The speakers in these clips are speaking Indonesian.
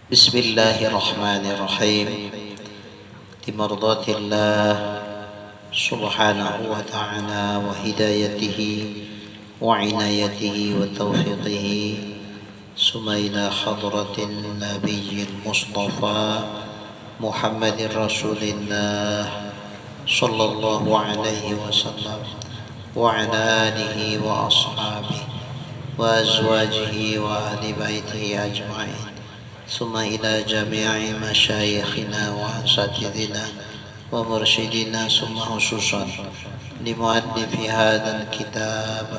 بسم الله الرحمن الرحيم لمرضاة الله سبحانه وتعالى وهدايته وعنايته وتوفيقه ثم إلى حضرة النبي المصطفى محمد رسول الله صلى الله عليه وسلم وعلى آله وأصحابه وأزواجه وأهل بيته أجمعين ثم إلى جميع مشايخنا وأساتذتنا ومرشدنا ثم خصوصا لمؤلف هذا الكتاب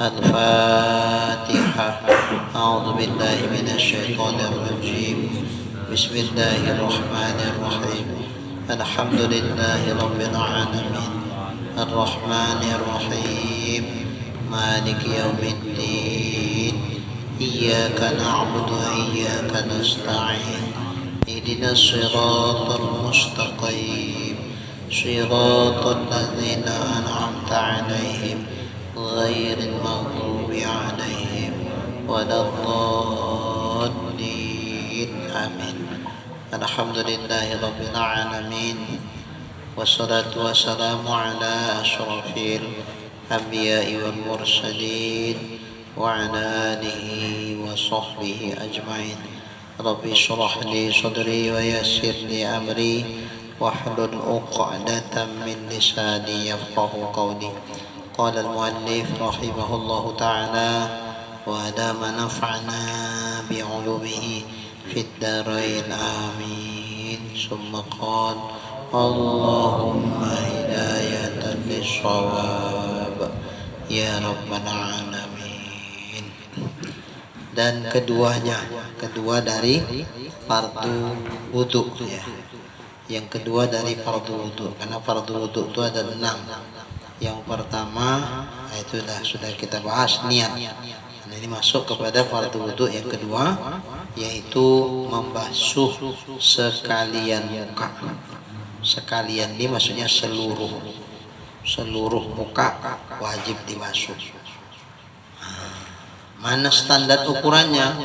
الفاتحة. أعوذ بالله من الشيطان الرجيم. بسم الله الرحمن الرحيم. الحمد لله رب العالمين الرحمن الرحيم مالك يوم الدين إياك نعبد وإياك نستعين اهدنا الصراط المستقيم صراط الذين أنعمت عليهم غير المغضوب عليهم ولا الضالين آمين. الحمد لله رب العالمين والصلاة والسلام على أشرف الأنبياء والمرسلين وعلى آله وصحبه أجمعين. رب اشرح لي صدري ويسر لي أمري واحلل عقدة من لساني يفقه قولي. قال المؤلف رحمه الله تعالى وأدام نفعنا بعلومه في الدارين آمين. ثم قال اللهم هداية للصواب يا رب العالمين. Dan kedua dari fardu wudu ya. Yang kedua dari fardu wudu, karena fardu wudu itu ada 6. Yang pertama itu sudah kita bahas, niat. Nah, ini masuk kepada fardu wudu yang kedua, yaitu membasuh sekalian muka. Sekalian ini maksudnya seluruh muka wajib dibasuh. Mana standar ukurannya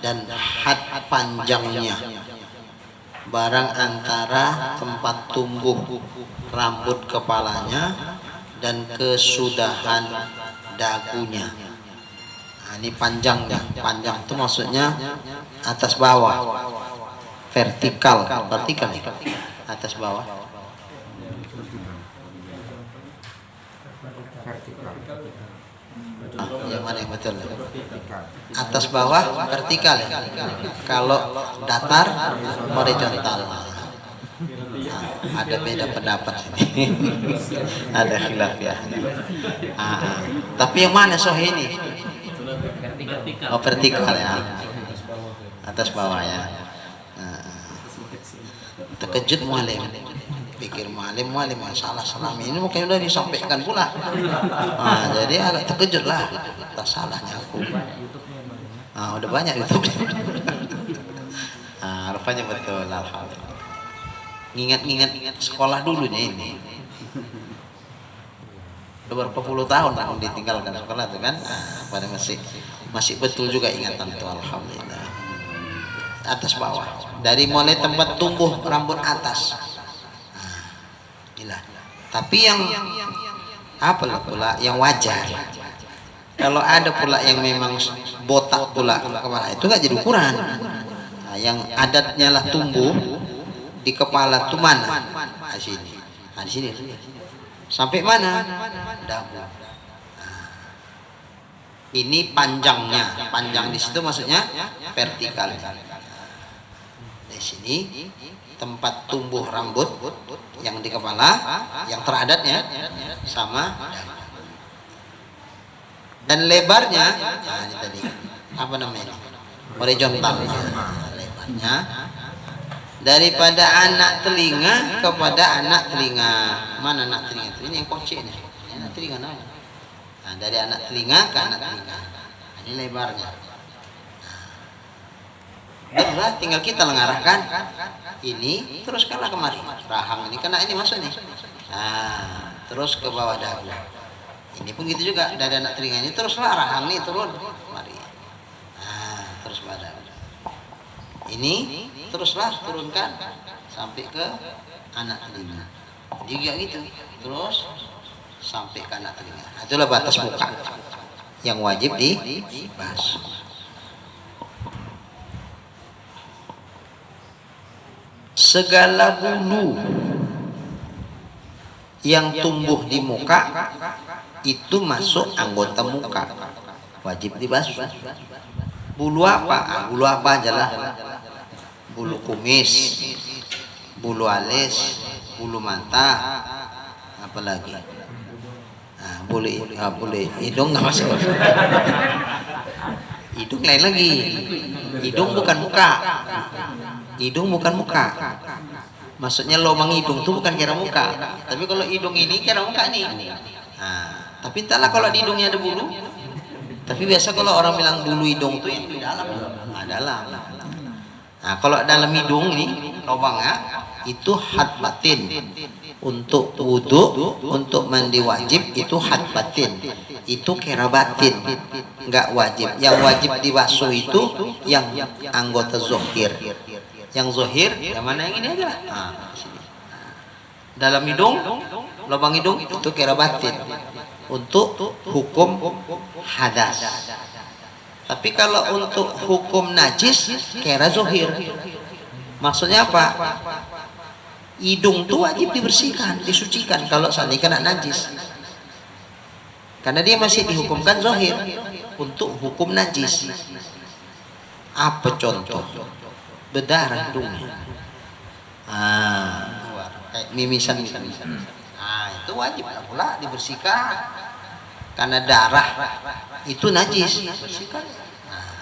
dan had panjangnya, barang antara tempat tumbuh rambut kepalanya dan kesudahan dagunya. Nah, ini panjangnya. Panjang itu maksudnya atas bawah, vertikal ya? Atas bawah yang mana yang betul? Atas bawah vertikal ya? Kalau datar horizontal. Nah, ada beda pendapat ini. Ada khilaf ya. Tapi yang mana sahih ini? Oh, vertikal ya. Atas bawah ya. Terkejut mualim. Pikir mualim masalah selama ini mungkin udah disampaikan pula. Jadi agak terkejut lah, tak salahnya aku. Udah banyak YouTube. Rupanya betul, alhamdulillah. Ingat sekolah dulunya ini. Udah berapa puluh tahun aku ditinggalkan sekolah tuh kan. Pada masih betul juga ingatan tuh, alhamdulillah. Atas bawah, dari mulai tempat tumbuh rambut atas. Tapi yang pula yang wajar. Kalau ada pula yang memang botak pula kepala, itu nggak jadi ukuran. Yang adatnya lah tumbuh di kepala itu mana? Di sini. Sampai mana? Dagu. Ini panjangnya. Panjang di situ maksudnya vertikal. Di sini tempat tumbuh rambut yang di kepala, yang teradatnya sama dan lebarnya, ini tadi apa namanya? Horizontal. Lebarnya daripada anak telinga kepada anak telinga. Mana anak telinga itu? Ini yang kocek nih. Ini anak telinga namanya. Nah, dari anak telinga ke anak telinga. Nah, ini lebarnya. Nah, tinggal kita mengarahkan ini, teruskanlah kemari. Rahang ini kena ini masuk nih. Nah, terus ke bawah dagu. Ini pun gitu juga, dari anak telinga ini teruslah rahang nih turun kemari. Nah, terus bawah dagu. Ini teruslah turunkan sampai ke anak telinga. Juga gitu, terus sampai ke anak telinga. Nah, itulah batas muka yang wajib dibasuh. Segala bulu yang tumbuh di muka itu masuk anggota muka, wajib dibasuh. Bulu apa? Bulu apa aja lah. Bulu kumis, bulu alis, bulu mata, apalagi. Nah, boleh hidung nggak masuk. Hidung lain lagi. Hidung bukan muka. Hidung bukan muka. Maksudnya lubang hidung itu bukan kira muka. Tapi kalau hidung ini kira muka nih. Nah, tapi entahlah kalau di hidungnya ada bulu. Tapi biasa kalau orang bilang bulu hidung itu yang di dalam. Nah, dalam. Nah, kalau dalam hidung ini lubangnya itu had batin. Untuk wudu, untuk mandi wajib itu had batin. Itu kira batin. Enggak wajib. Yang wajib dibasuh itu yang anggota zohir. Yang zohir, yang mana yang ini aja lah. Nah, dalam hidung, lubang hidung itu kira batin. Untuk hukum hadas. Tapi kalau untuk hukum najis kira zohir. Maksudnya apa? Hidung itu wajib dibersihkan, disucikan kalau seandainya kena najis. Karena dia masih dihukumkan zohir untuk hukum najis. Apa contoh? Berdarah hidungnya. Kayak mimisan. Nah, itu wajib pula dibersihkan. Karena darah itu najis, bersihkan. Nah.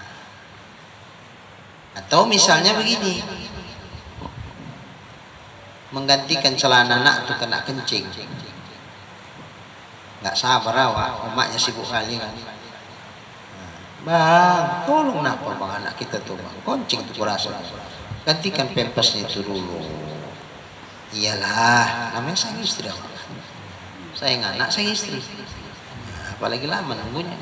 Atau misalnya begini, menggantikan celana anak itu kena kencing, nggak sabar awak, emaknya sibuk kali kan. Bang, tolong napa bang anak kita tuh bang, kencing tuh kurasa, gantikan pampasnya itu dulu. Iyalah, namanya sang istri awak. Sayang anak, sayang istri. Nah, apalagi lama nunggunya.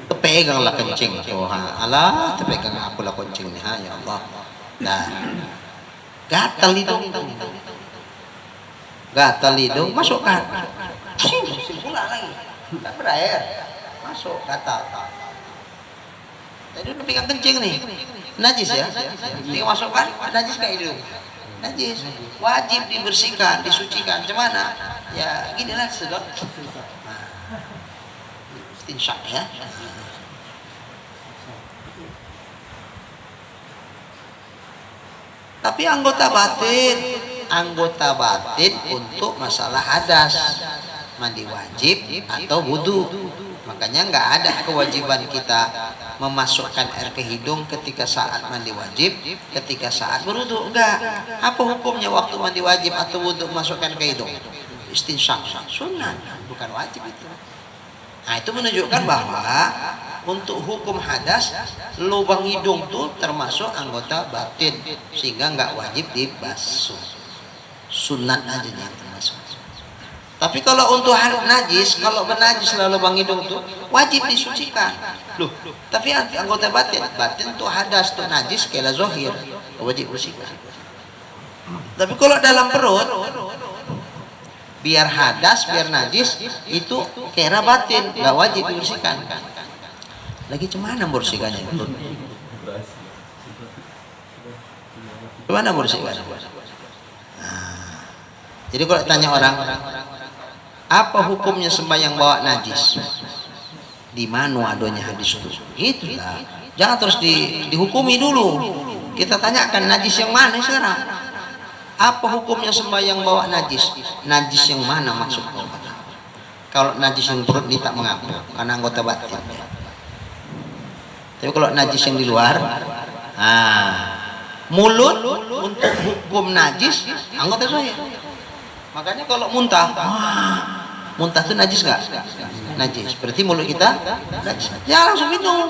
Tepeganglah kencing tuh, alah, tepegang aku lah kencingnya, ya Allah. Nah, gatal hidung, masukkan, pula lagi, tak berair, masuk gatal. Jadi udah pegang kencing nih, najis ya, tinggal masukkan, najis ke hidung, najis, wajib dibersihkan, disucikan. Cuman ya ginilah sedot, istinsak ya. Tapi anggota batin untuk masalah hadas, mandi wajib atau wudu. Makanya nggak ada kewajiban kita memasukkan air ke hidung ketika saat mandi wajib, ketika saat berwudu. Enggak. Apa hukumnya waktu mandi wajib atau wudu masukkan ke hidung? Istinsak, sunnah, bukan wajib itu. Nah, itu menunjukkan bahwa untuk hukum hadas lubang hidung itu termasuk anggota batin, sehingga nggak wajib dibasuh, sunat aja yang termasuk. Tapi kalau untuk najis, kalau bernajis lubang hidung itu wajib disucikan. Loh, tapi anggota batin itu hadas tuh najis kela zohir, wajib bersihkan. Tapi kalau dalam perut, biar hadas, biar najis itu kera batin, nggak wajib dibersihkan. Lagi cemana bersihkannya? Gimana bersihkan? Nah, jadi kalau tanya orang, apa hukumnya sembahyang bawa najis? Di mana adanya hadis itu? Itulah. Jangan terus dihukumi dulu. Kita tanyakan najis yang mana sekarang? Apa hukumnya sembahyang bawa najis? Najis yang mana maksudnya? Kalau najis yang perut ini tak mengaku, karena anggota batin. Tapi kalau najis yang di luar, Mulut untuk hukum najis anggota saya. Makanya kalau muntah, muntah itu najis nggak? Najis. Berarti mulut kita najis. Ya langsung minum.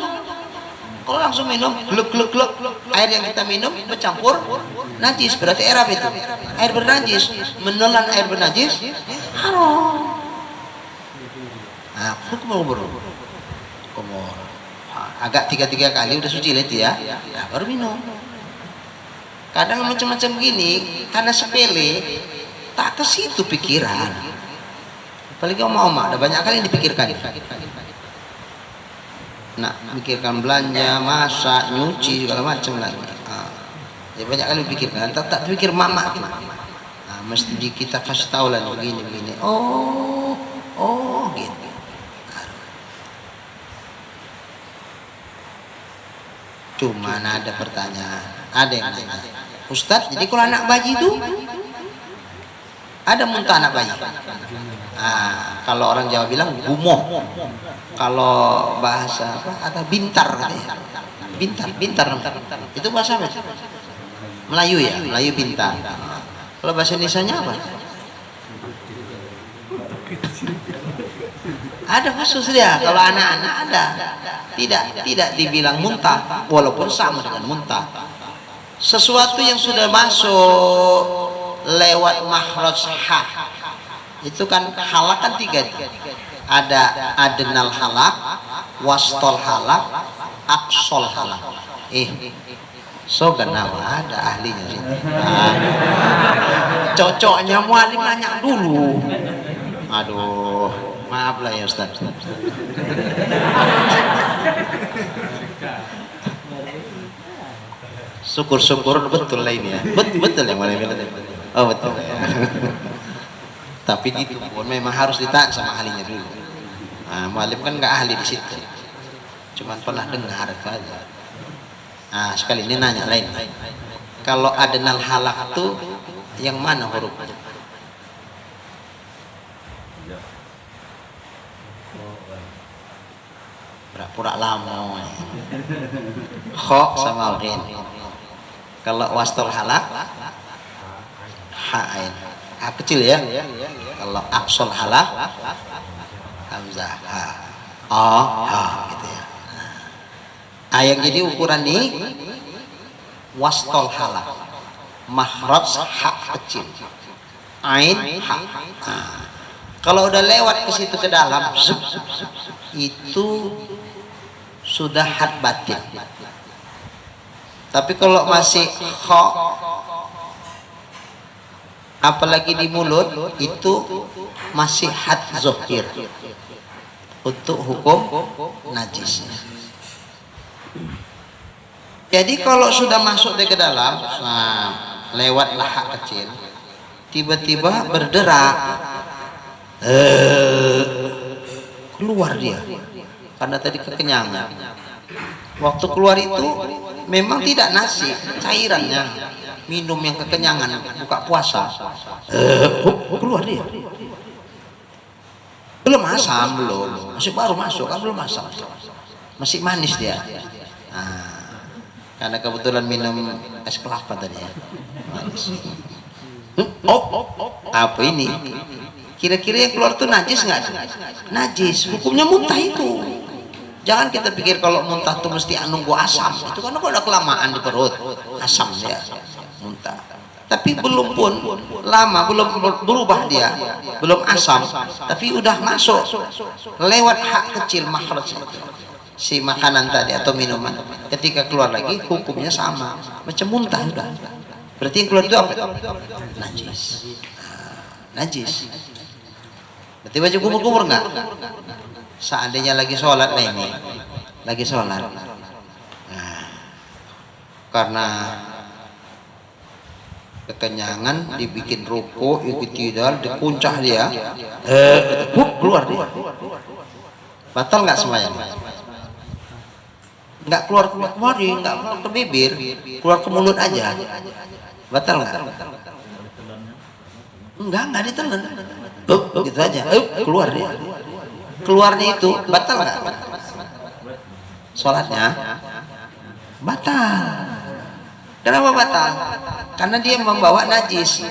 Kalau langsung minum, gluk gluk gluk, air yang kita minum bercampur najis. Berarti air apa itu? Air bernajis. Menelan air bernajis haram. Nah, kumur. Agak 3 kali udah suci itu ya. Nah, baru minum. Kadang macam-macam gini karena sepele, tak ke situ pikiran. Apalagi oma-oma, ada banyak kali yang dipikirkan. Nah, pikirkan belanja, masak, nyuci segala macam lagi. Ya banyak kali dipikirkan. Tak pikir mama. Nah, mesti kita kasih tahu lah begini. Oh, gitu. Cuman ada pertanyaan, ada yang nanya, Ustadz, jadi kalau anak bayi itu ada muntah anak bayi? Kalau orang Jawa bilang gumoh, kalau bahasa apa? Ada bintar katanya. Bintar. Itu bahasa apa? Melayu ya, Melayu bintar. Kalau bahasa Indonesianya apa? Ada khusus dia. Kalau anak-anak ada. Tidak dibilang muntah, walaupun sama dengan muntah. Sesuatu yang sudah masuk lewat makhraj ha, itu kan halak kan 3. Ada adnal halak, wastol halak, aksol halak. So kenapa ada ahlinya sih? Cocoknya mualim nanya dulu. Aduh, maaf lah ya Ustaz. Syukur-syukur betul lah ini ya. Betul yang mana bilang. Oh betul. Tapi gitu pun memang harus ditanya sama ahlinya dulu. Nah, mualim kan nggak ahli di situ. Cuman pernah dengar saja. Nah, sekali ini nanya lain. Kalau adnal halak itu yang mana hurufnya? Pura-pura lama. Kho sama ghin. Kalau wastol halak ha'ain. Ha kecil ya. Kalau aksol halak hamzah ha. Ha gitu ya. Yang jadi ukuran ini wastol halak. Makhraj ha kecil. Ain ha. Kalau udah lewat ke situ ke dalam itu sudah had batin. Tapi kalau masih kho, apalagi di mulut, itu masih had zohir untuk hukum najis. Jadi kalau sudah masuk ke dalam, lewat lahak kecil, tiba-tiba berderak, keluar dia karena tadi kekenyangan. Waktu keluar itu memang tidak nasi, cairannya, minum yang kekenyangan, buka puasa, keluar dia. Belum asam, masih baru masuk, kan belum asam, masih manis dia. Karena kebetulan minum es kelapa tadi ya, manis. Apa ini? Kira-kira yang keluar tuh najis nggak? Najis, hukumnya muntah itu. Jangan kita pikir kalau muntah tuh mesti nunggu asam. Itu kan udah kelamaan di perut, asam dia muntah. Tapi belum pun lama, belum berubah dia, belum asam, tapi udah masuk lewat hak kecil makhraj si makanan tadi atau minuman. Ketika keluar lagi hukumnya sama, macam muntah udah. Berarti yang keluar itu apa? Najis. Najis. Berarti baju kumur-kumur nggak? Seandainya lagi sholat lah ini, lagi sholat. Karena kekenyangan dibikin ruko, ikut tidal, dipuncah dia, keluar dia. Batal nggak semuanya? Nggak keluar kemari, nggak keluar ke bibir, keluar ke mulut aja. Batal nggak? Enggak ditelan. Gitu aja. Keluar dia. Keluarnya itu batal nggak? Sholatnya batal. Kenapa batal? Karena dia membawa najis.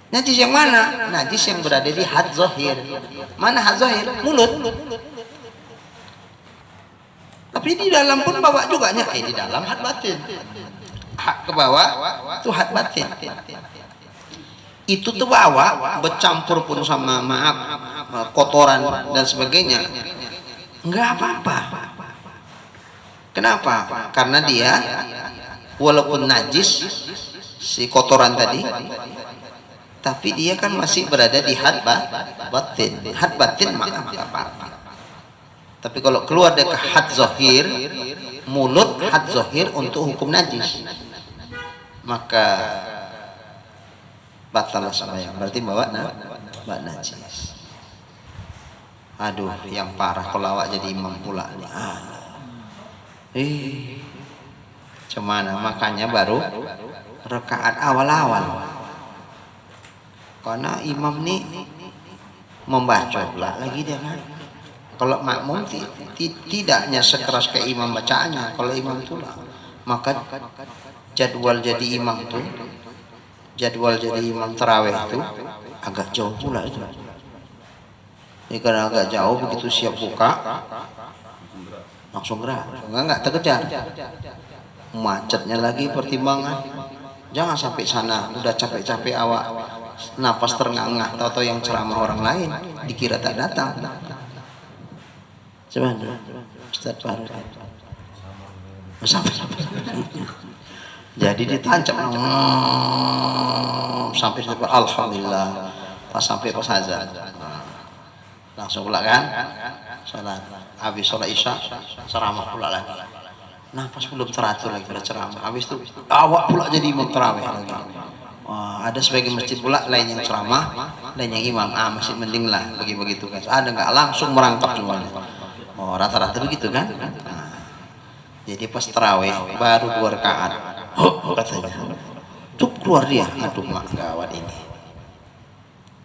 Najis yang mana? Najis yang berada di had zahir. Mana had zahir? Mulut. Tapi di dalam pun bawa juga di dalam had batin. Hak ke bawah itu had batin. Itu tuh bawa bercampur pun sama kotoran dan sebagainya. Enggak apa-apa. Kenapa? Karena dia walaupun najis si kotoran tadi, tapi dia kan masih berada di had batin. Had batin maka apa-apa. Tapi kalau keluar dari had zahir, mulut had zahir untuk hukum najis, maka batal sembahyang. Berarti bawa najis. Aduh, yang parah kalau awak jadi imam pula nih. Cemana, makanya baru rakaat awal-awal. Karena imam nih membaca pula lagi dia kan. Kalau makmum tidaknya sekeras kayak imam bacaannya. Kalau imam tuh maka jadwal jadi imam tarawih itu agak jauh pula itu. Ini karena agak jauh, begitu siap buka langsung gerak, enggak terkejar. Macetnya lagi pertimbangan. Jangan sampai sana udah capek-capek awak napas terengah-engah, tahu-tahu yang ceramah orang lain dikira tak datang. Coba Ustaz Faruk. Jadi ditancap sampai alhamdulillah, pas sampai pas azan langsung pula kan sholat, habis sholat isya ceramah pula lagi. Nafas belum teratur lagi pada ceramah, habis itu awak pula jadi imam tarawih lagi. Ada sebagian masjid pula lain yang ceramah, lain yang imam. Masih mending lah begitu kan. Ada nggak langsung merangkap semuanya. Rata-rata begitu kan. Jadi pas tarawih baru 2 rakaat, katanya tuh keluar dia. Aduh mak, gawat ini.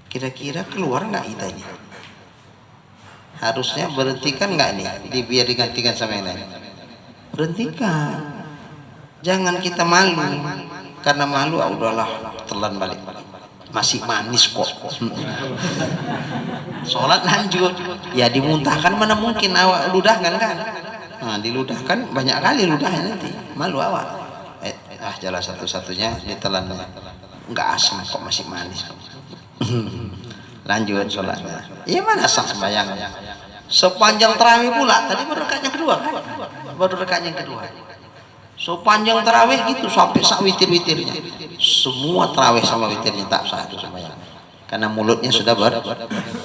Kira-kira keluar nggak idanya? Harusnya berhentikan nggak nih? Biar digantikan sama yang lain. Berhentikan. Jangan kita malu. Karena malu, udahlah telan balik. Masih manis kok. Sholat lanjut. Ya dimuntahkan mana mungkin awak ludahkan kan? Nah, diludahkan banyak kali ludahnya nanti. Malu awak. Jalan satu-satunya ditelannya. Enggak asam kok, masih manis. Lanjut sholatnya. Iya mana sah sembahyang? Sepanjang tarawih pula. Tadi baru rakaat yang kedua kan? Baru rakaat yang kedua. Sepanjang tarawih gitu sampai sak witir-witirnya. Semua tarawih sama witirnya tak sah itu sembahyang. Karena mulutnya sudah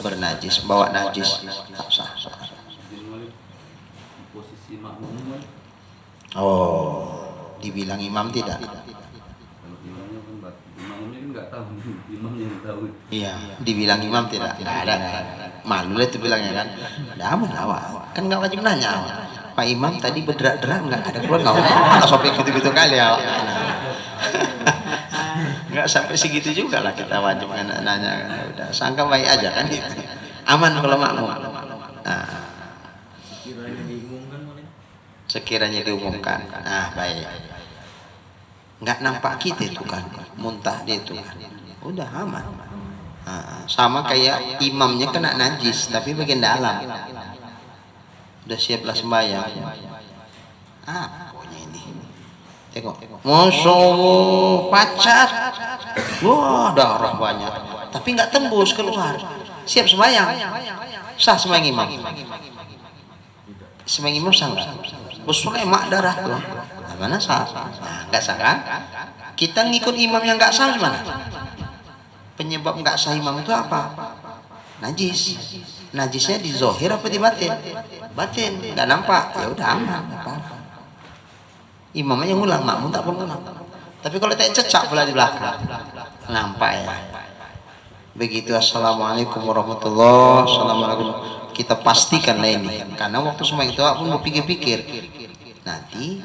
bernajis, bawa najis, tak sah. Dibilang imam tidak. Iya, dibilang imam tidak. Tidak ada. Malu lah itu bilangnya kan. Ada aman awak. Kan nggak wajib nanya awak. Pak Imam tadi berderak-derak nggak ada keluar nggak sampai gitu-gitu kali awak. Nggak sampai segitu juga lah kita wajib nanya kan. Udah sangka baik aja kan gitu. Aman kalau makmum. Sekiranya diumumkan. Nah baik. Nggak nampak kita itu kan, muntah dia itu kan. Udah aman. Sama kayak imamnya kena najis tapi bagian dalam. Udah siaplah sembahyang. Pokoknya ini. Tengok. Masya Allah, pacar. Wah, darah banyak. Tapi nggak tembus keluar. Siap sembahyang. Sah sembahyang imam. Sembahyang imam sah nggak? Usulnya mak darah tuh. Mana sah? Nggak sah kan? Kita ngikut imam yang nggak sah gimana? Penyebab nggak sah imam itu apa? Najis. Najisnya di zohir apa di batin? Batin, nggak nampak. Ya udah aman, apa-apa. Imamnya ngulang, makmum tak perlu ngulang. Tapi kalau tak cecak pula di belakang, nampak ya. Begitu. Assalamualaikum warahmatullahi wabarakatuh. Kita pastikan lah ini, karena waktu semua itu aku mau pikir-pikir. Nanti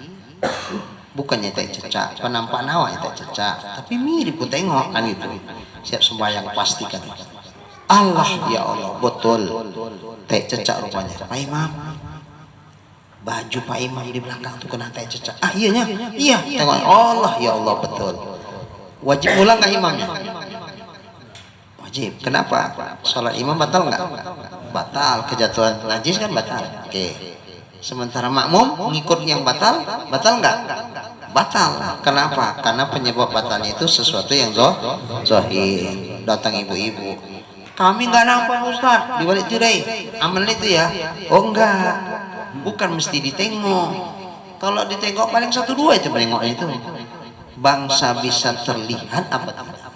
bukannya tak cecak, penampakan awak tak cecak, tapi mirip ku tengok kan gitu. Siap sembahyang pastikan. Allah, ya Allah, betul tak cecak rupanya Pak Imam. baju Pak Imam di belakang tuh kena teh cecak. Ah iyanya, iya. Tengok Allah, ya Allah betul. Wajib ulang nggak imamnya? Wajib. Kenapa? Sholat imam batal nggak? Batal. Kejatuhan najis kan batal. Oke. Sementara makmum ngikut yang batal, batal nggak? Batal. Kenapa? Karena penyebab batalnya itu sesuatu yang zahir. Datang ibu-ibu, kami nggak nampak Ustaz di balik tirai. Amal itu ya? Oh enggak. Bukan mesti ditengok. Kalau ditengok paling 1-2 itu menengoknya itu. Bangsa bisa terlihat apa tidak?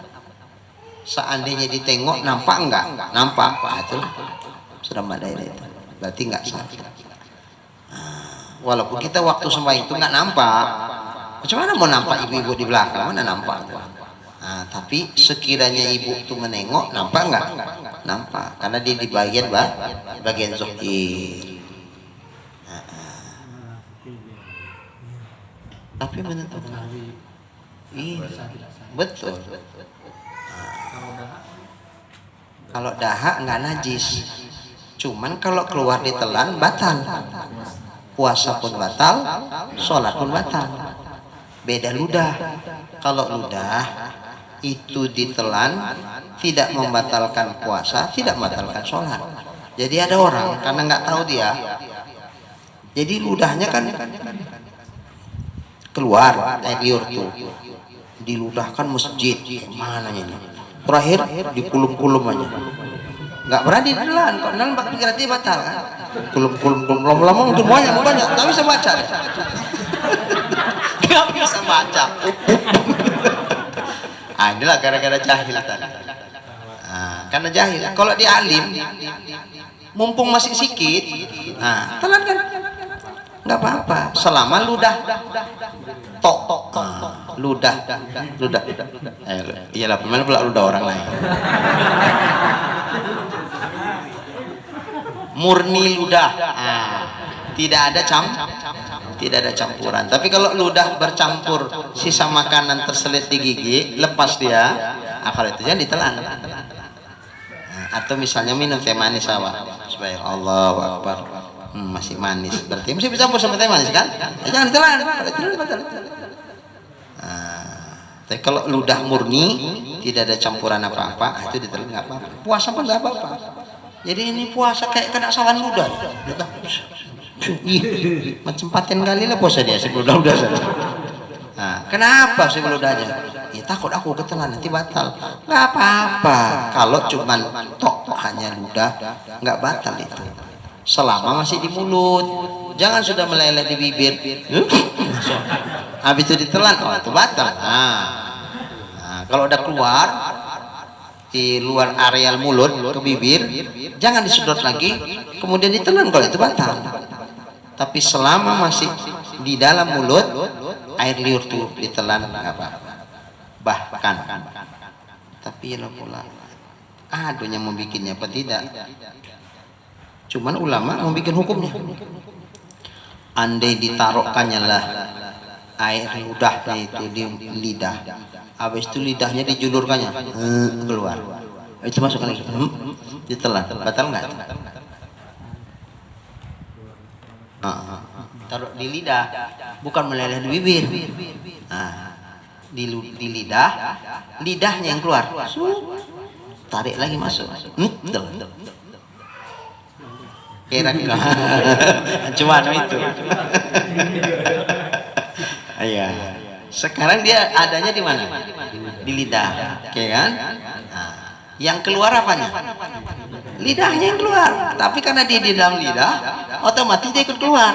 Seandainya ditengok nampak enggak? Nampak. Nah, itu sudah madai itu. Berarti enggak sah. Walaupun kita waktu sembahyang itu nggak nampak, bagaimana mau nampak ibu-ibu di belakang? Mana nampak? Nah, tapi sekiranya ibu itu menengok, nampak nggak? Nampak, karena dia di bagian zahir. Tapi menentukan, iya, betul. Kalau dahak nggak najis, cuman kalau keluar ditelan batal. Puasa pun batal, sholat pun batal. Beda ludah. Kalau ludah itu ditelan tidak membatalkan puasa, tidak membatalkan sholat. Jadi ada orang karena nggak tahu dia, jadi ludahnya kan keluar air liur tuh, diludahkan masjid, mana ini? Terakhir dikulum-kulum aja. Nggak berani ditelan, kok nang berarti batal kan? Kulum lama-lama mungkin banyak, nggak bisa baca. Nggak bisa baca. Inilah gara-gara jahil tadi. Karena jahil. Kalau dia alim, mumpung masih sikit, telan kan? Nggak apa-apa. Selama ludah, ludah. Iyalah, gimana pula ludah orang lain? Murni ludah, tidak ada campuran. Tapi kalau ludah bercampur sisa makanan terselit di gigi, lepas dia, kalau itu jangan ditelan. Atau misalnya minum teh manis supaya Allahu Akbar, masih manis, berarti masih bercampur sama teh manis kan? Jangan ditelan. Tapi kalau ludah murni tidak ada campuran apa-apa, itu ditelan nggak apa-apa. Puasa pun nggak apa-apa. Jadi ini puasa kayak kena sawan ludah. Macam paten kali lah puasa dia sebelum ludah saja. Kenapa sebelum ludahnya? Ya takut aku ketelan nanti batal. Nggak apa-apa. Kalau cuman hanya ludah, nggak batal itu. Selama masih di mulut, jangan sudah meleleh di bibir. Habis itu ditelan, itu batal. Kalau udah keluar di luar areal mulut ke bibir, jangan disedot lagi, kemudian ditelan, kalau itu batal. Tapi selama masih di dalam mulut, air liur itu ditelan nggak apa-apa. Bahkan, tapi ya pula, yang mau bikinnya apa tidak? Cuman ulama mau bikin hukumnya. Andai ditaruhkannya lah air ludahnya itu di lidah, habis itu lidahnya dijulurkannya keluar, itu masukkan lagi, ditelan, batal nggak? Taruh di lidah, bukan meleleh di bibir. Di lidah, lidahnya yang keluar, tarik lagi masuk, kira-kira cuma itu. Iya. Sekarang dia adanya di mana? Di lidah, oke kan? Yang keluar apanya? Lidahnya yang keluar. Tapi karena dia di dalam lidah, otomatis dia ikut keluar.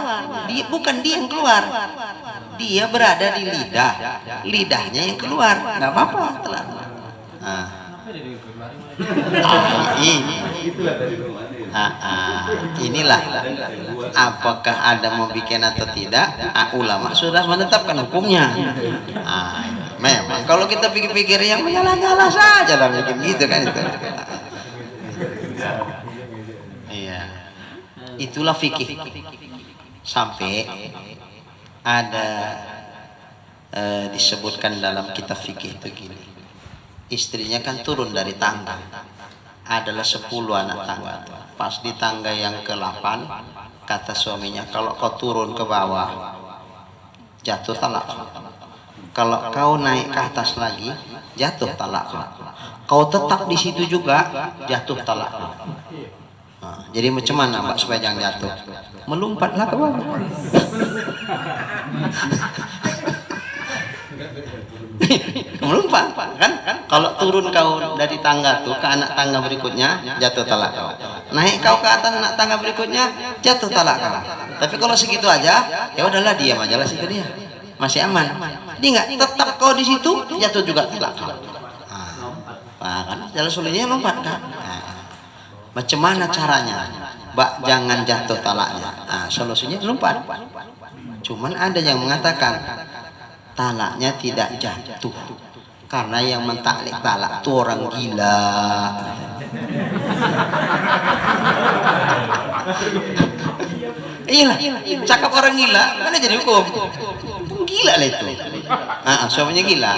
Bukan dia yang keluar, dia berada di lidah, lidahnya yang keluar. Nggak apa-apa. Inilah apakah ada mau bikin atau tidak, ulama sudah menetapkan hukumnya. Memang kalau kita pikir-pikir yang menyala-nyala saja lah bikin gitu kan itu. Iya, itulah fikih. Sampai ada disebutkan dalam kitab fikih itu gini, istrinya kan turun dari tangga, adalah 10 anak tangga. Pas di tangga yang ke-8 Kata suaminya, kalau kau turun ke bawah jatuh talak. Kalau kau naik ke atas lagi jatuh talak. Kau tetap di situ juga jatuh talak. Nah, jadi macam mana Mbak supaya jangan jatuh? Melompatlah ke bawah. Melompat kan? Kalau turun kau dari tangga tuh ke anak tangga berikutnya jatuh talak kau. Naik kau ke atas anak tangga berikutnya jatuh talak kau. Tapi kalau segitu aja, ya udahlah diam aja lah situ dia. Masih aman. Dia enggak tetap kau di situ jatuh juga talak kau. Nah, kan jalan sulitnya lompat kan. Nah, macam mana caranya? Mbak jangan jatuh talaknya. Nah, solusinya lompat. Cuman ada yang mengatakan talaknya tidak jatuh karena yang mentaklik talak itu orang gila. Iyalah, cakap orang gila mana jadi hukum? Gila lah itu. Suaminya gila.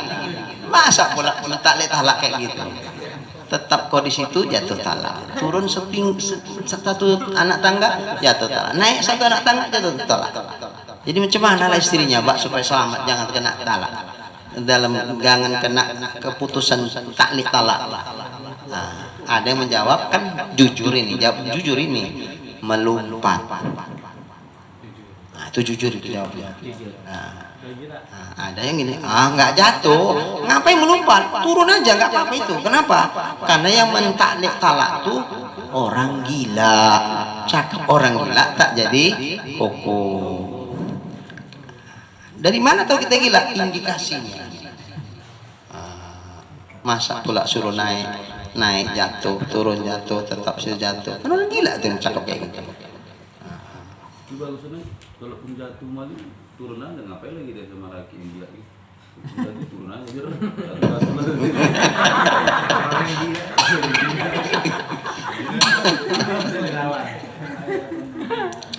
Masa pula mentaklik talak kayak gitu? Tetap kau di situ jatuh talak. Turun satu anak tangga jatuh talak. Naik satu anak tangga jatuh talak. Jadi macam mana lah istrinya Mbak supaya selamat jangan kena talak, jangan kena keputusan taklik talak. Nah, ada yang menjawab kan jujur ini, jawab jujur ini melompat. Nah, itu jujur itu jawabnya. Nah, ada yang gini, nggak jatuh, ngapain melompat? Turun aja nggak apa-apa itu. Kenapa? Karena yang mentaklik talak tuh orang gila. Cakap orang gila tak jadi hukum. Dari mana tahu kita gila? Indikasinya. Masa pula suruh naik jatuh, turun jatuh, tetap sudah jatuh. Kan orang gila tuh yang cakap kayak gitu. Juga maksudnya kalaupun jatuh maling turun aja, ngapain lagi dia sama laki yang gila gitu. Turun aja biar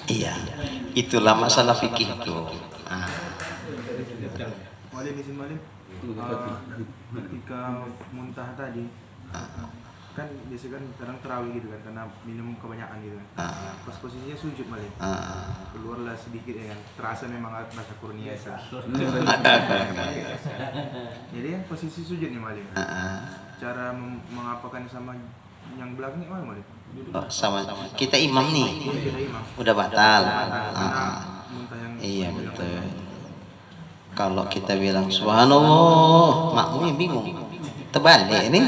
iya, itulah masalah fikih itu. Malim, ketika muntah tadi kan biasanya kan kadang terawih gitu kan karena minum kebanyakan gitu kan. Pas posisinya sujud malim, keluarlah sedikit ya kan, terasa memang rasa kurnia kan. Jadi kan posisi sujud nih malim, cara mengapakan sama yang belakangnya mana malim? Sama kita imam nih, udah batal. Iya betul. Kalau kita bilang subhanallah, makmumnya bingung. Terbalik ini.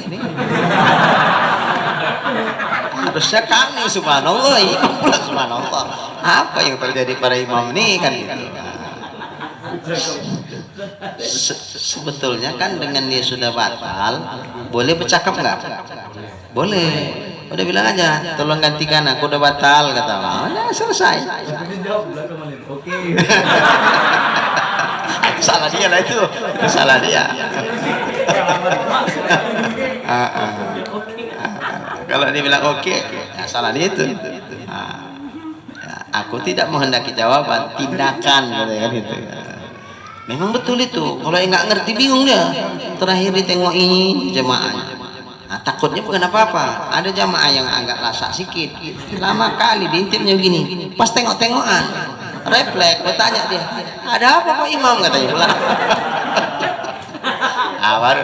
Harusnya kami subhanallah, imam pula subhanallah. Apa yang terjadi pada imam ini kan gitu. Sebetulnya kan dengan dia sudah batal, boleh bercakap nggak? Boleh. Udah bilang aja, tolong gantikan aku udah batal kata Allah. Udah selesai. Oke. Salah dia lah itu salah dia. Kalau dia bilang oke, salah dia itu. Aku tidak menghendaki jawaban, tindakan gitu. Memang betul itu. Kalau yang nggak ngerti bingung dia. Terakhir ditengok ini jemaahnya. Takutnya bukan apa-apa. Ada jamaah yang agak lasak sikit. Lama kali diintipnya begini. Pas tengok-tengokan. Refleks, bertanya dia, ada apa Pak Imam katanya pula. Baru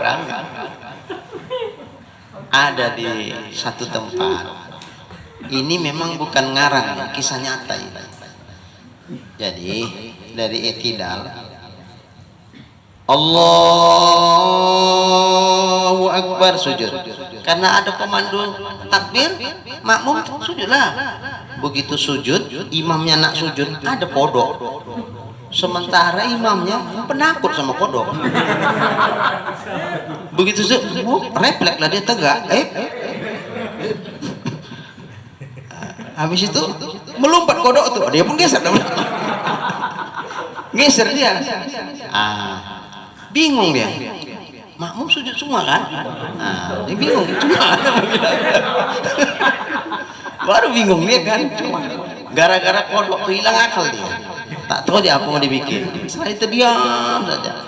ada di satu tempat. Ini memang bukan ngarang, kisah nyata ini. Jadi dari i'tidal, Allahu Akbar sujud. Karena ada komando takbir, makmum sujudlah. Begitu sujud, imamnya nak sujud, ada kodok. Sementara imamnya penakut sama kodok. Begitu sujud, refleks lah dia tegak. Habis itu melompat kodok tuh, dia pun geser. Geser dia. Bingung dia. Makmum sujud semua kan? Dia bingung. Cuma baru bingung dia kan, cuma gara-gara kodok tuh hilang akal dia, tak tahu dia apa mau dibikin. Setelah itu diam saja.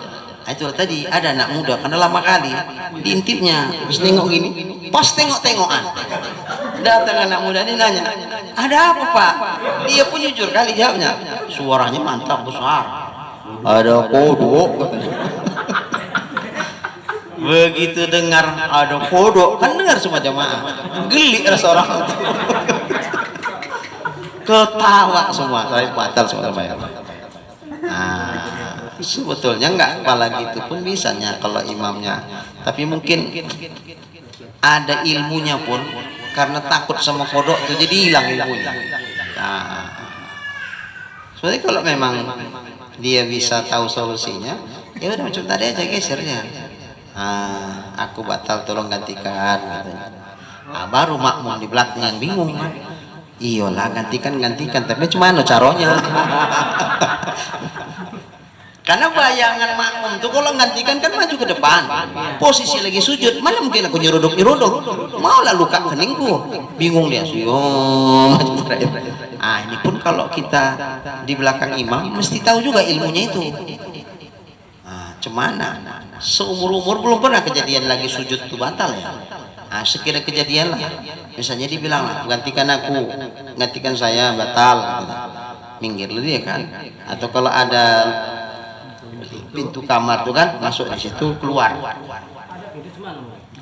Itu tadi ada anak muda karena lama kali diintipnya, terus nengok gini, pas tengok-tengokan Datang anak muda ini nanya, ada apa Pak? Dia pun jujur kali jawabnya. Suaranya mantap besar. Ada kodok. Begitu dengar ada kodok, kan dengar semua jamaah. Geli rasa orang itu. Ketawa semua, saya batal semua bayar. Nah, sebetulnya enggak, apalagi itu pun bisanya kalau imamnya. Tapi mungkin ada ilmunya pun karena takut sama kodok itu jadi hilang ilmunya. Nah, sebenarnya kalau memang dia bisa tahu solusinya, ya udah macam tadi aja gesernya. Aku batal, tolong gantikan. Baru makmum di belakang yang bingung. Iyalah gantikan, tapi cuma caranya. Karena bayangan makmum tuh kalau gantikan kan maju ke depan, posisi lagi sujud, mana mungkin aku nyeruduk, mau lah luka keningku, bingung dia. Ini pun kalau kita di belakang imam mesti tahu juga ilmunya itu. Cemana seumur-umur belum pernah kejadian lagi sujud itu batal ya. Sekira kejadian lah, misalnya dibilang lah, gantikan saya batal, minggir lu dia kan. Atau kalau ada pintu kamar tuh kan, masuk di situ keluar.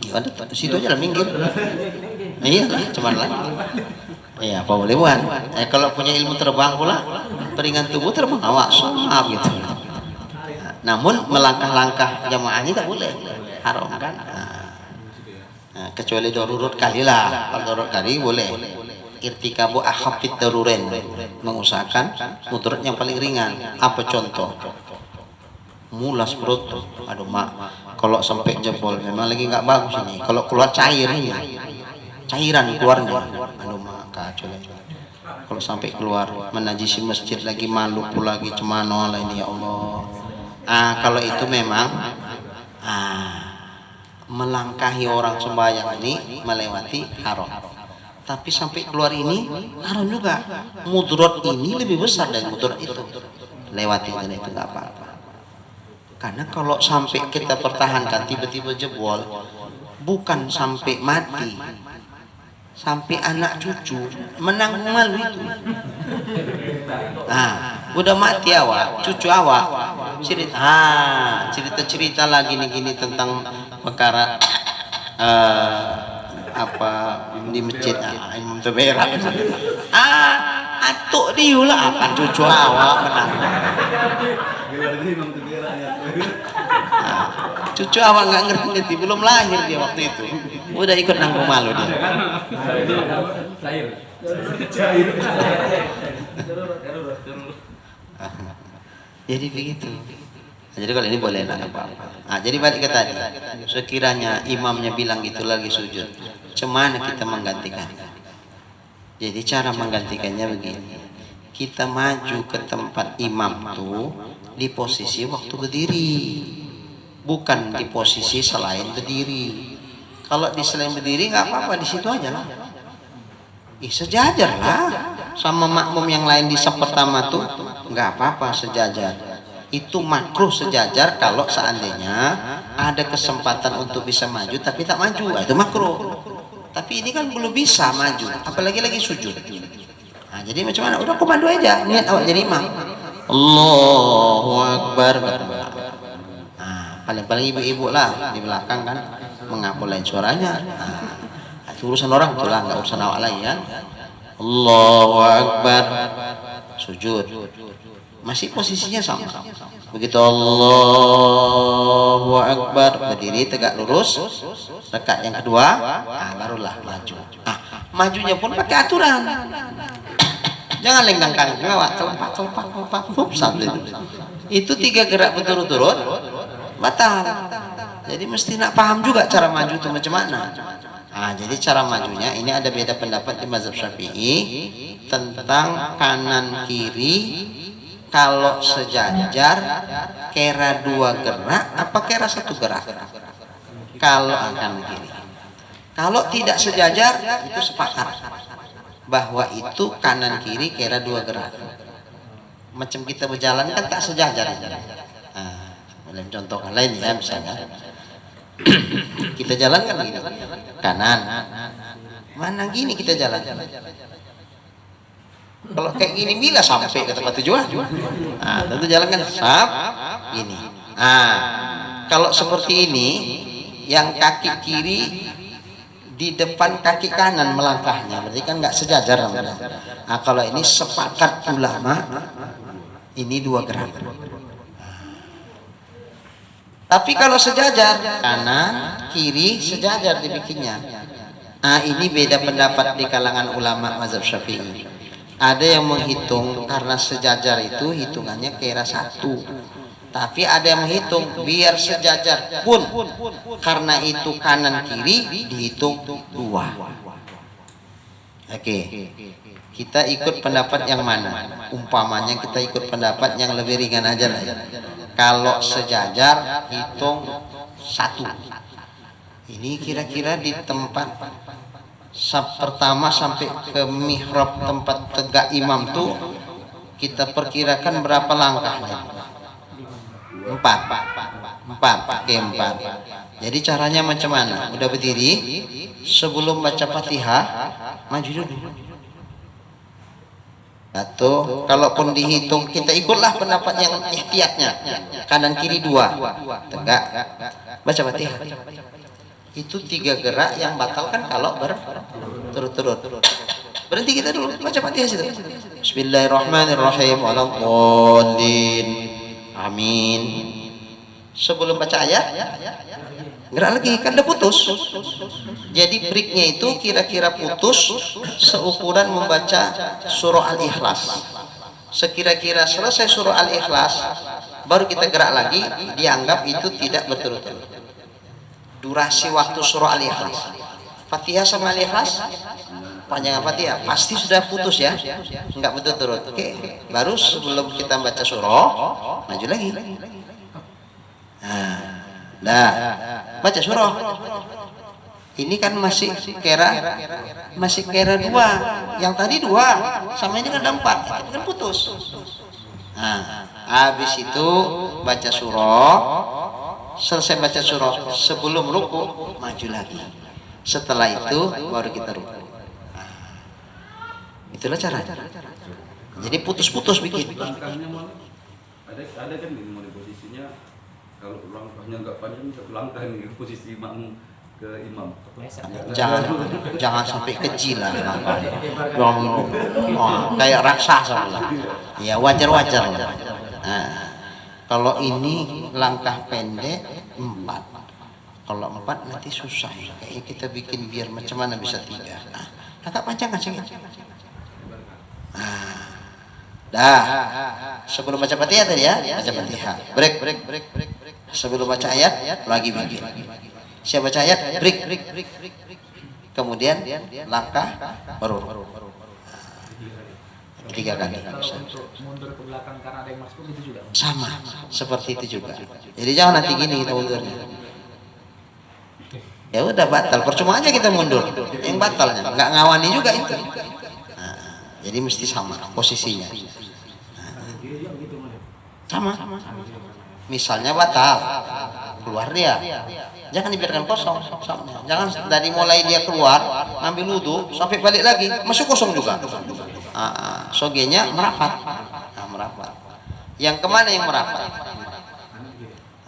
Ya ada situ aja lah, minggir. Iya lah, cuman lagi. Iya, apa boleh buat. Kalau punya ilmu terbang pula, peringan tubuh terbang awak, maaf gitu. Namun melangkah-langkah jamaahnya tak boleh, haram kan. Kecuali darurat kali lah. Kalau darurat kali boleh. Irtikabu akhafid daruren, mengusahakan mudarat yang paling ringan. Apa contoh? Mulas perut, aduh mak, kalau sampai jebol memang lagi nggak bagus ini. Kalau keluar cair ini, cairan keluarnya, aduh mak kacau. Kalau sampai keluar menajisi masjid lagi, malu pula lagi, cemano lah ini ya Allah. Kalau itu memang melangkahi orang sembahyang ini melewati haram. Tapi sampai keluar ini haram juga. Mudarat ini lebih besar dari mudarat itu. Lewati itu nggak apa-apa. Karena kalau sampai kita pertahankan tiba-tiba jebol, bukan sampai mati, sampai anak cucu menanggung malu itu. Udah mati awak, cucu awak cerita lagi nih gini tentang perkara apa di masjid Imam Taberak. Atuk diulah akan cucu awak menang. Cucu awak nggak ngerti, belum lahir dia waktu itu, udah ikut nanggung malu dia. Jadi begitu. Jadi kalau ini boleh lah apa-apa. Jadi balik ke tadi, sekiranya imamnya bilang gitu lagi sujud, cemana kita menggantikan? Jadi cara menggantikannya begini, kita maju ke tempat imam tuh di posisi waktu berdiri, bukan di posisi selain berdiri. Kalau di selain berdiri nggak apa-apa, di situ aja lah. Sejajar lah sama makmum yang lain di saf pertama tuh, nggak apa-apa sejajar. Itu makruh sejajar kalau seandainya ada kesempatan untuk bisa maju tapi tak maju, itu makruh. Tapi ini kan belum bisa maju, apalagi lagi sujud. Jadi macam mana? Udah komando aja, niat awak jadi imam. Allahu Akbar. Paling-paling ibu-ibu lah di belakang kan mengapulain suaranya. Itu urusan orang tuh lah, nggak urusan awak lagi kan. Allahu Akbar, sujud. Masih posisinya sama. Begitu Allahu Akbar, berdiri tegak lurus. Rakaat yang kedua, barulah maju. Majunya pun pakai aturan. Jangan lenggang kaki, ngawak, telpak, sambil itu 3 gerak berturut-turut batal. Jadi mesti nak paham juga cara maju itu macam mana. Jadi cara majunya ini ada beda pendapat di mazhab Syafi'i tentang kanan kiri. Kalau sejajar kira 2 gerak apa kira 1 gerak? Kalau kanan kiri. Kalau tidak sejajar itu sepakat bahwa itu kanan kiri kira 2 gerak. Macam kita berjalan kan tak sejajar. Dalam contoh lain ya, misalnya kita jalan kan gini, kanan Mana gini kita jalan. Kalau kayak gini bila sampai ke tempat tujuan. Nah, tentu jalan kan ini. Nah, kalau seperti ini, yang kaki kiri di depan kaki kanan melangkahnya, berarti kan nggak sejajar namanya. Nah, kalau ini sepakat ulama, ini 2 gerak. Tapi kalau sejajar, kanan kiri sejajar dibikinnya. Nah, ini beda pendapat di kalangan ulama mazhab Syafi'i. Ada yang menghitung karena sejajar itu hitungannya kira 1. Tapi ada yang menghitung biar sejajar pun karena itu kanan kiri dihitung 2. Oke. Kita ikut pendapat yang mana? Umpamanya kita ikut pendapat yang lebih ringan aja lah ya. Kalau sejajar hitung 1. Ini kira-kira di tempat pertama sampai ke mihrab tempat tegak imam tuh kita perkirakan berapa langkahnya? 4. Oke, 4. Jadi caranya macam mana? Udah berdiri, sebelum baca Fatihah maju dulu. Atau kalaupun dihitung kita ikutlah pendapat yang ihtiyatnya, kanan kiri 2, tegak, baca Fatihah. Itu 3 gerak yang batal kan kalau berturut-turut. Berhenti kita dulu, baca Fatihah situ. Bismillahirrahmanirrahim. Waladdallin. Amin. Sebelum baca ayat, gerak lagi, kan udah putus. Jadi breaknya itu kira-kira putus seukuran membaca surah Al-Ikhlas. Sekira-kira selesai surah Al-Ikhlas, baru kita gerak lagi, dianggap itu tidak berturut-turut. Durasi waktu surah Al-Ikhlas, Fatihah sama Al-Ikhlas, panjang Fatihah pasti sudah putus ya, nggak berturut-turut. Oke, baru sebelum kita baca surah maju lagi. Nah, baca surah. Ini kan masih kira 2. Yang tadi 2 sama ini kan ada 4, itu kan putus. Nah, habis itu baca surah. Selesai baca surah, sebelum ruku maju lagi. Setelah itu baru kita ruku. Itulah cara. Jadi putus-putus bikin. Langkahnya ada kan di posisinya, kalau langkahnya nggak panjang satu langkah nih posisi makmum ke imam. Jangan sampai kecil lah. Kayak raksasa lah. Ya wajar-wajar lah. Nah, kalau ini langkah pendek 4. Kalau 4 nanti susah. Kayaknya kita bikin biar macam mana bisa 3. Nah, agak panjang aja. Dah. Sebelum baca Fatihah tadi ya, baca Fatihah. Break. Sebelum baca ayat lagi bikin. Siapa baca ayat? Break. Kemudian langkah baru. 3 kali. Untuk mundur ke belakang karena ada yang masuk itu juga Sama, seperti itu juga. Jadi jangan nanti gini kita mundurnya. Ya udah batal, percuma aja kita mundur. Yang batalnya nggak ngawani juga itu. Nah, jadi mesti sama posisinya. Sama. Misalnya batal, keluar dia. Jangan dibiarkan kosong. Jangan dari mulai dia keluar, ambil wudu sampai balik lagi masuk kosong juga. Sogenya merapat. Merapat. Yang kemana yang merapat?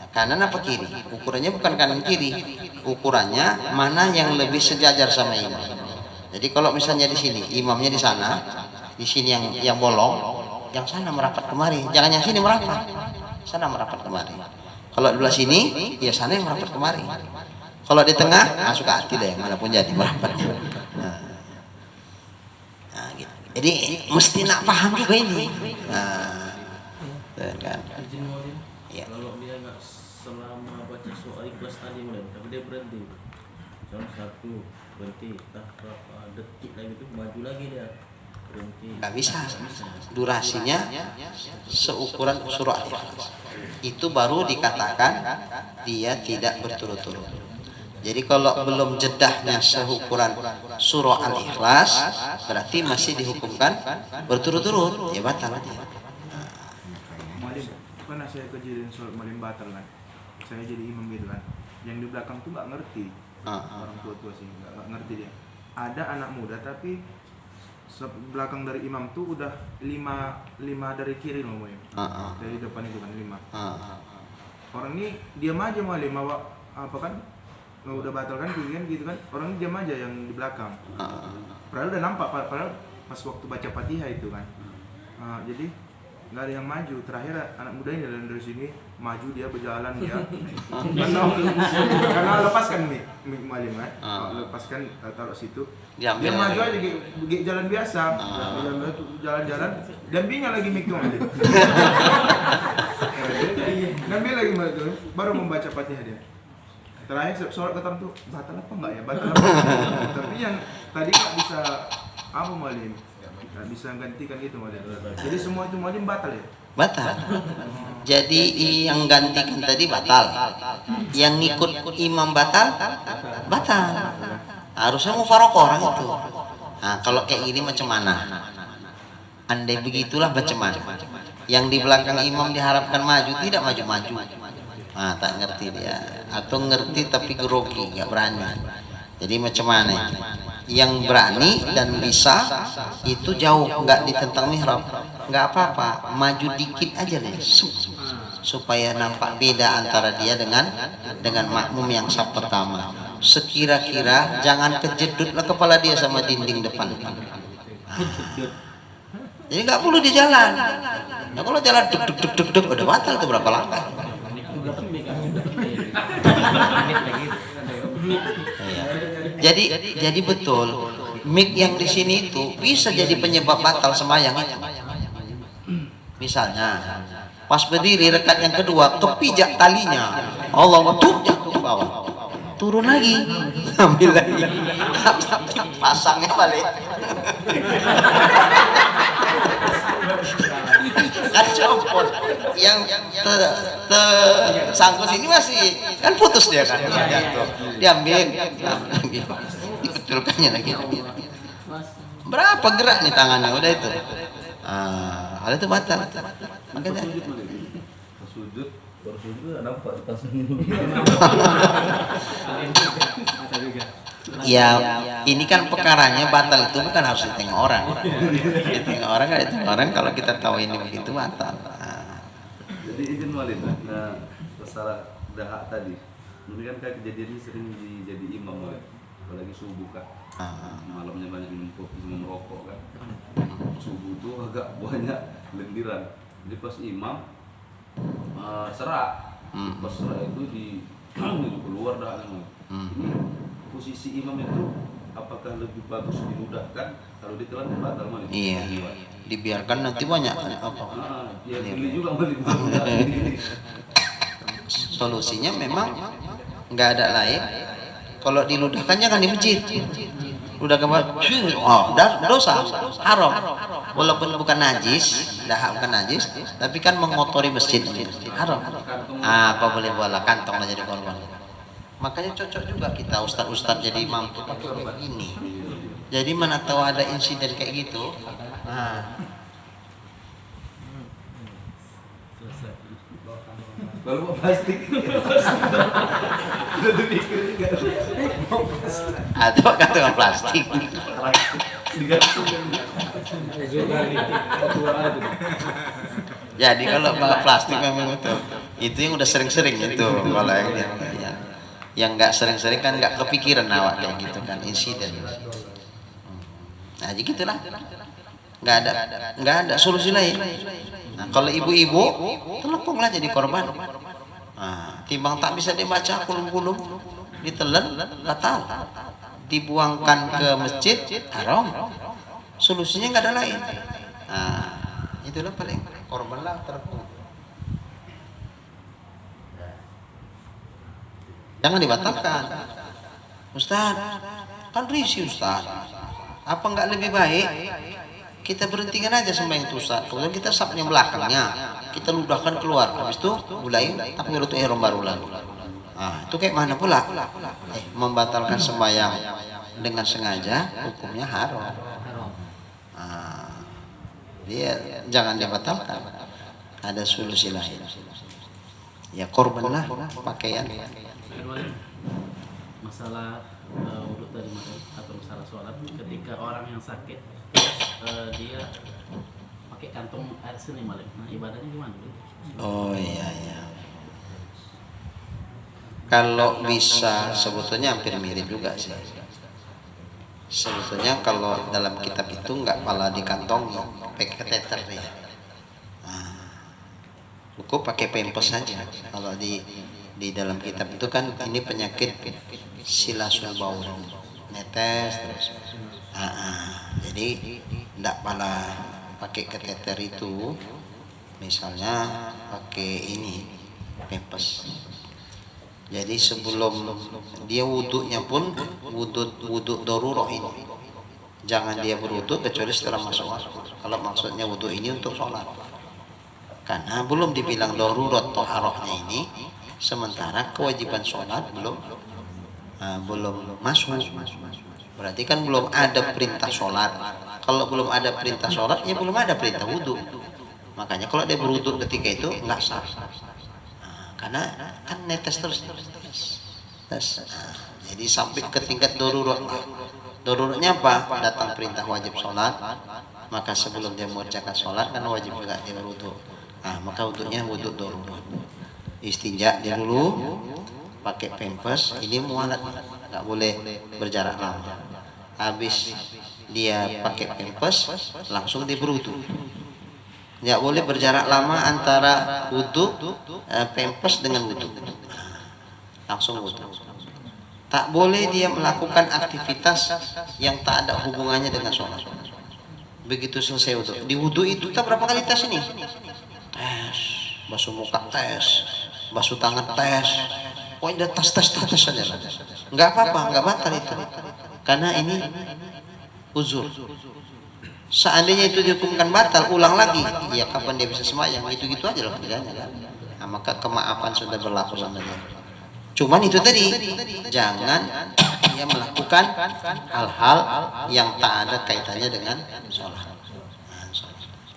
Kanan apa kiri? Ukurannya bukan kanan kiri. Ukurannya mana yang lebih sejajar sama imam. Jadi kalau misalnya di sini, imamnya di sana, di sini yang bolong, yang sana merapat kemari. Jangan yang sini merapat, sana merapat kemari. Kalau di belah sini, ya sana yang merapat kemari. Kalau di tengah, suka hati deh, manapun jadi merapatnya. Nah, gitu. Jadi mesti nak paham juga ini. Kan? Ya. Kalau dia nggak selama baca surah Ikhlas tadi tapi dia berhenti, misalnya 1 berhenti, berapa detik lagi itu maju lagi dia berhenti. Nggak bisa. Durasinya seukuran surah Al-Ikhlas. Itu baru dikatakan dia tidak berturut-turut. Jadi kalau belum jedahnya seukuran surah Al-Ikhlas, berarti masih dihukumkan berturut-turut, ya batal aja. Malim, pernah saya kejadian soal malim batal kan. Saya jadi imam gitu kan. Yang di belakang tuh nggak ngerti. Orang tua-tua sih nggak ngerti dia. ada anak muda tapi belakang dari imam tuh udah lima dari kiri ngomongnya. Dari depan itu kan 5. Orang ini diam aja malah bawa apa kan udah batal kan gitu kan, orang ini diam aja yang di belakang. Padahal udah nampak, padahal pas waktu baca Fatihah itu kan. Jadi nggak ada yang maju. Terakhir anak muda ini dari sini maju, dia berjalan dia karena lepaskan mik malim kan, lepaskan taruh situ, dia maju aja jalan biasa, jalan-jalan dan bingung lagi mik tuh malim. Ngambil lagi tuh, baru membaca Fatihah dia. Terakhir sholat kata tuh batal apa enggak ya, batal apa enggak. Tapi yang tadi nggak bisa apa malim, nggak bisa gantikan gitu malim. Jadi semua itu malim batal ya. Batal. Jadi yang gantikan tadi batal, yang ngikut imam batal, batal. Harusnya mufaroqah orang itu. Nah, kalau kayak gini macam mana? Andai begitulah bagaimana? Yang di belakang imam diharapkan maju, tidak maju-maju. Nah, tak ngerti dia. Atau ngerti tapi grogi, nggak berani. Jadi macam mana? Yang berani dan bisa itu jauh, nggak ditentang mihrab, nggak apa-apa, maju dikit aja deh, supaya nampak beda antara dia dengan makmum yang saf pertama. Sekira-kira jangan kejedutlah kepala dia sama dinding depan. Jadi nggak perlu di jalan. Nah, kalau jalan deg udah batal tuh berapa langkah. Jadi betul, mic yang di sini itu bisa jadi penyebab batal sembahyang itu. Misalnya, pas berdiri rakaat yang kedua kepijak talinya, Allah tuh jatuh ke bawah, turun lagi, ambil lagi, pasangnya balik. Kan copot, yang sangkut sini masih kan putus dia kan, jatuh, diambil lagi, dibetulkannya lagi. Berapa gerak nih tangannya, udah itu. Hal itu batal. Makanya sujud baru sujud nampak tasnya. Ya, ini kan perkaranya batal itu bukan harus ditengok orang. Ditengok orang kan ditengok orang, kalau kita tahu ini begitu batal. Jadi izin walid, nah masalah dahak tadi, ini kan kayak kejadian ini sering jadi imam walid, apalagi subuh kan, malamnya banyak minum rokok kan, subuh tuh agak banyak lendiran, jadi pas imam serak, pas serak itu di keluar dahaknya. Ini posisi imam itu apakah lebih bagus diludahkan, kalau ditelan batal malah? Iya, dibiarkan nanti banyak apa? Ya pilih juga beli. Solusinya memang nggak ada lain. Kalau diludahkan jangan di masjid. Udah kemarin, dosa, haram. Walaupun bukan najis, dahak bukan najis, tapi kan mengotori masjid, haram. Apa boleh bola kantong aja jadi korban. Makanya cocok juga kita ustaz-ustaz jadi imam tuh pakai kayak gini. Jadi mana tahu ada insiden kayak gitu. Baru plastik. Udah dipikir juga. Atau kantong plastik. Jadi kalau bawa plastik memang betul. Itu yang udah sering-sering itu. Kalau yang nggak sering-sering kan nggak kepikiran awak kayak gitu kan, insiden. Nah, jadi gitulah. Nggak ada solusi lain. Nah, kalau ibu-ibu teleponglah jadi korban. Timbang tak bisa dibaca kulum-kulum, ditelan batal, dibuangkan ke masjid haram. Solusinya nggak ada lain. Itulah paling korbanlah terpukul. Jangan dibatalkan. Ustaz, kan risih Ustaz. Apa nggak lebih baik kita berhentikan aja sembahyang itu Ustaz? Kemudian kita sapnya belakangnya, kita ludahkan keluar. Habis itu mulai takbiratul ihram baru lagi. Itu kayak mana pula? Membatalkan sembahyang dengan sengaja, hukumnya haram. Dia jangan dibatalkan. Ada solusi lain. Ya korbanlah pakaian. Masalah urut tadi atau masalah sholat ketika orang yang sakit dia pakai kantong air seni malam. Nah ibadahnya gimana? Oh iya iya. Kalau bisa sebetulnya hampir mirip juga sih. Sebetulnya kalau dalam kitab itu nggak malah dikantongi, pakai kateter ya. Nah, cukup pakai pempes saja. Kalau di dalam kitab itu kan ini penyakit silasul baul, netes terus. Jadi nggak malah pakai kateter itu, misalnya pakai ini pempes. Jadi sebelum dia wudhunya pun wudhu darurat ini, jangan dia berwudhu kecuali setelah masuk waktu. Kalau maksudnya wudhu ini untuk sholat, karena belum dibilang darurat toharohnya ini, sementara kewajiban sholat belum masuk. Berarti kan belum ada perintah sholat. Kalau belum ada perintah sholat, ya belum ada perintah wudhu. Makanya kalau dia berwudhu ketika itu nggak sah. Karena kan netes terus. Jadi sampai ke tingkat darurat. Daruratnya apa? Datang perintah wajib sholat, maka sebelum dia mengerjakan sholat kan wajib juga dia berwudu. Maka wudhunya wudhu darurat. Istinja dia dulu, pakai pempes. Ini mualat, nggak boleh berjarak lama. Habis dia pakai pempes, langsung dia berwudu. Nggak boleh berjarak lama antara wudhu pempes dengan wudhu, langsung wudhu. Tak boleh dia melakukan aktivitas yang tak ada hubungannya dengan sholat. Begitu selesai wudhu, di wudhu itu tak berapa kali tes ini? Tes, basuh muka tes, basuh tangan tes, pokoknya tes saja. Nggak apa-apa, nggak batal itu, karena ini uzur. Seandainya itu dihukumkan batal, ulang lagi, ya kapan dia bisa sembahyang? Gitu-gitu aja loh kerjanya kan. Maka kemaafan sudah berlaku sama dia. Cuman itu tadi, jangan dia melakukan hal-hal yang tak ada kaitannya dengan sholat.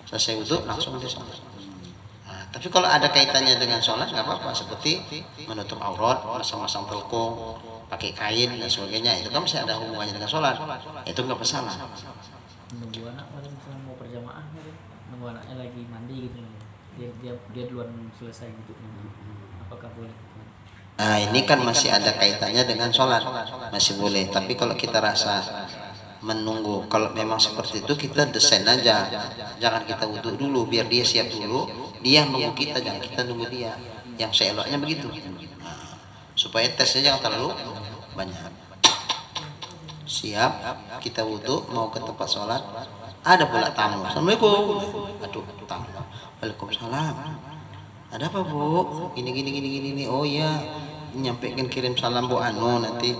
Selesai wudhu langsung dia sholat. Tapi kalau ada kaitannya dengan sholat nggak apa-apa, seperti menutup aurat, masang-masang telkung, pakai kain dan sebagainya, itu kan masih ada hubungannya dengan sholat, itu nggak masalah. Nunggu anak paling misalnya mau berjamaah gitu, nunggu anaknya lagi mandi gitu, dia duluan selesai gitu, apakah boleh? Nah ini kan masih ada kaitannya dengan sholat, masih boleh. Tapi kalau kita rasa menunggu, kalau memang seperti itu kita desain aja, jangan kita wudhu dulu, biar dia siap dulu, dia nunggu kita, jangan kita nunggu dia. Yang seeloknya begitu, supaya tesnya jangan terlalu banyak. Siap, kita wudhu mau ke tempat sholat, ada pula tamu. Assalamualaikum. Aduh, tamu. Waalaikumsalam. Ada apa bu? Gini. Oh iya, nyampaikan kirim salam bu Anu, nanti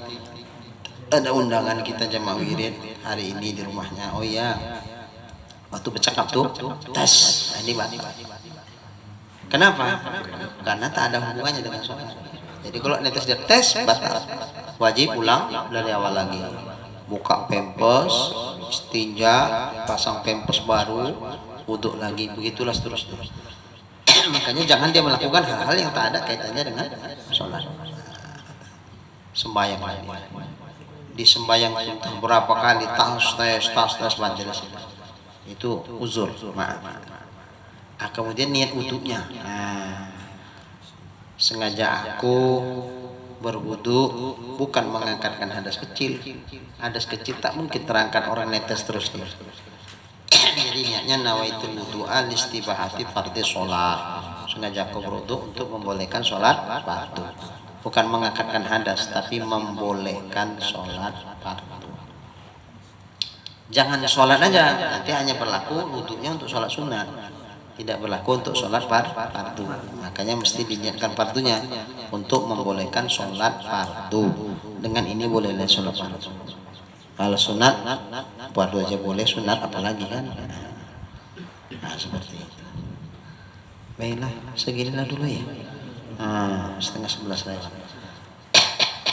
ada undangan kita jamaah wirid hari ini di rumahnya. Oh iya, waktu bercakap tuh tes. Ini batal. Kenapa? Karena tak ada hubungannya dengan sholat. Jadi kalau netes dia tes batal, wajib ulang dari awal lagi. Buka pempes, istinja, pasang pempes baru, wudhu lagi, begitulah seterusnya. Makanya jangan dia melakukan hal-hal yang tak ada kaitannya dengan sholat. Sembahyang lagi, di sembahyang entah berapa kali tas majelis, itu uzur, maaf. Kemudian niat wudhunya, sengaja aku berwudu bukan mengangkatkan hadas kecil. Hadas kecil tak mungkin terangkat orang netes terus dia. Jadi niatnya nawaitul wudu'a listibahati fardhi sholat, sengaja aku berwudu untuk membolehkan sholat fardu, bukan mengangkatkan hadas tapi membolehkan sholat fardu. Jangan sholat aja, nanti hanya berlaku wudunya untuk sholat sunat, tidak berlaku untuk sholat fardu. Makanya mesti diniatkan fardunya untuk membolehkan sholat fardu. Dengan ini bolehlah sholat fardu. Kalau sunat, fardu aja boleh, sunat apalagi kan. Nah seperti itu. Baiklah, seginilah dulu ya. 10:30 lagi.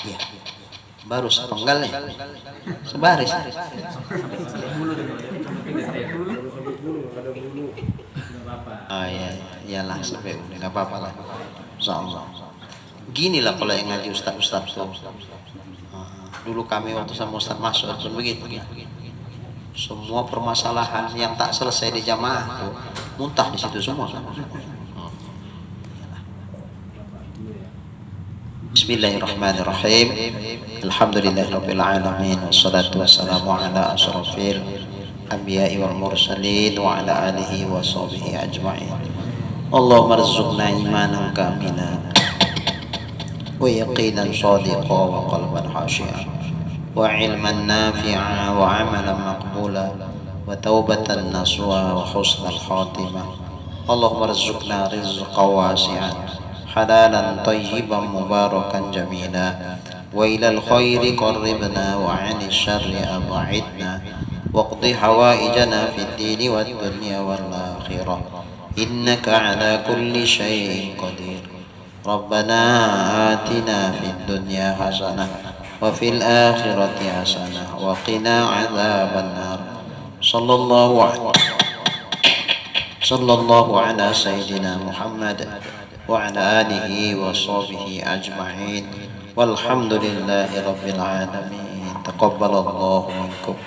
Ya, baru sepenggal nih, sebaris. Iya, iyalah sampai nggak apa-apa lah. Insyaallah. Gini lah kalau yang ngaji ustaz tuh. Dulu kami waktu sama Ustaz Mas'ud pun begitu ya. Semua permasalahan yang tak selesai di jamaah tuh muntah di situ semua. Bismillahirrahmanirrahim. Alhamdulillahirabbil alamin wassalatu wassalamu ala asyrafil anbiya'i wal mursalin wa ala alihi wa sahbihi ajma'in. Allahumma rzuqna imanan kamilan wa yaqinan shadiqan wa qalban khashi'an wa ilman nafi'an wa amalan maqbula wa taubatan nasuha wa husnal khatimah. Allahumma rzuqna rizqan wasi'an halalan tayyiban mubarakan jamila wa ilal khairi qarribna wa 'anil syarri ab'idna waqdi hawaijana fid dini wad dunya wal akhirah innaka 'ala kulli syai'in qadir. Rabbana atina fid dunya hasanah wa fil akhirati hasanah wa qina 'adzaban nar. Sallallahu ala sayyidina Muhammad wa ala alihi wa sahbihi ajma'in. Walhamdulillahi rabbil alamin. Taqabbalallahu minkum.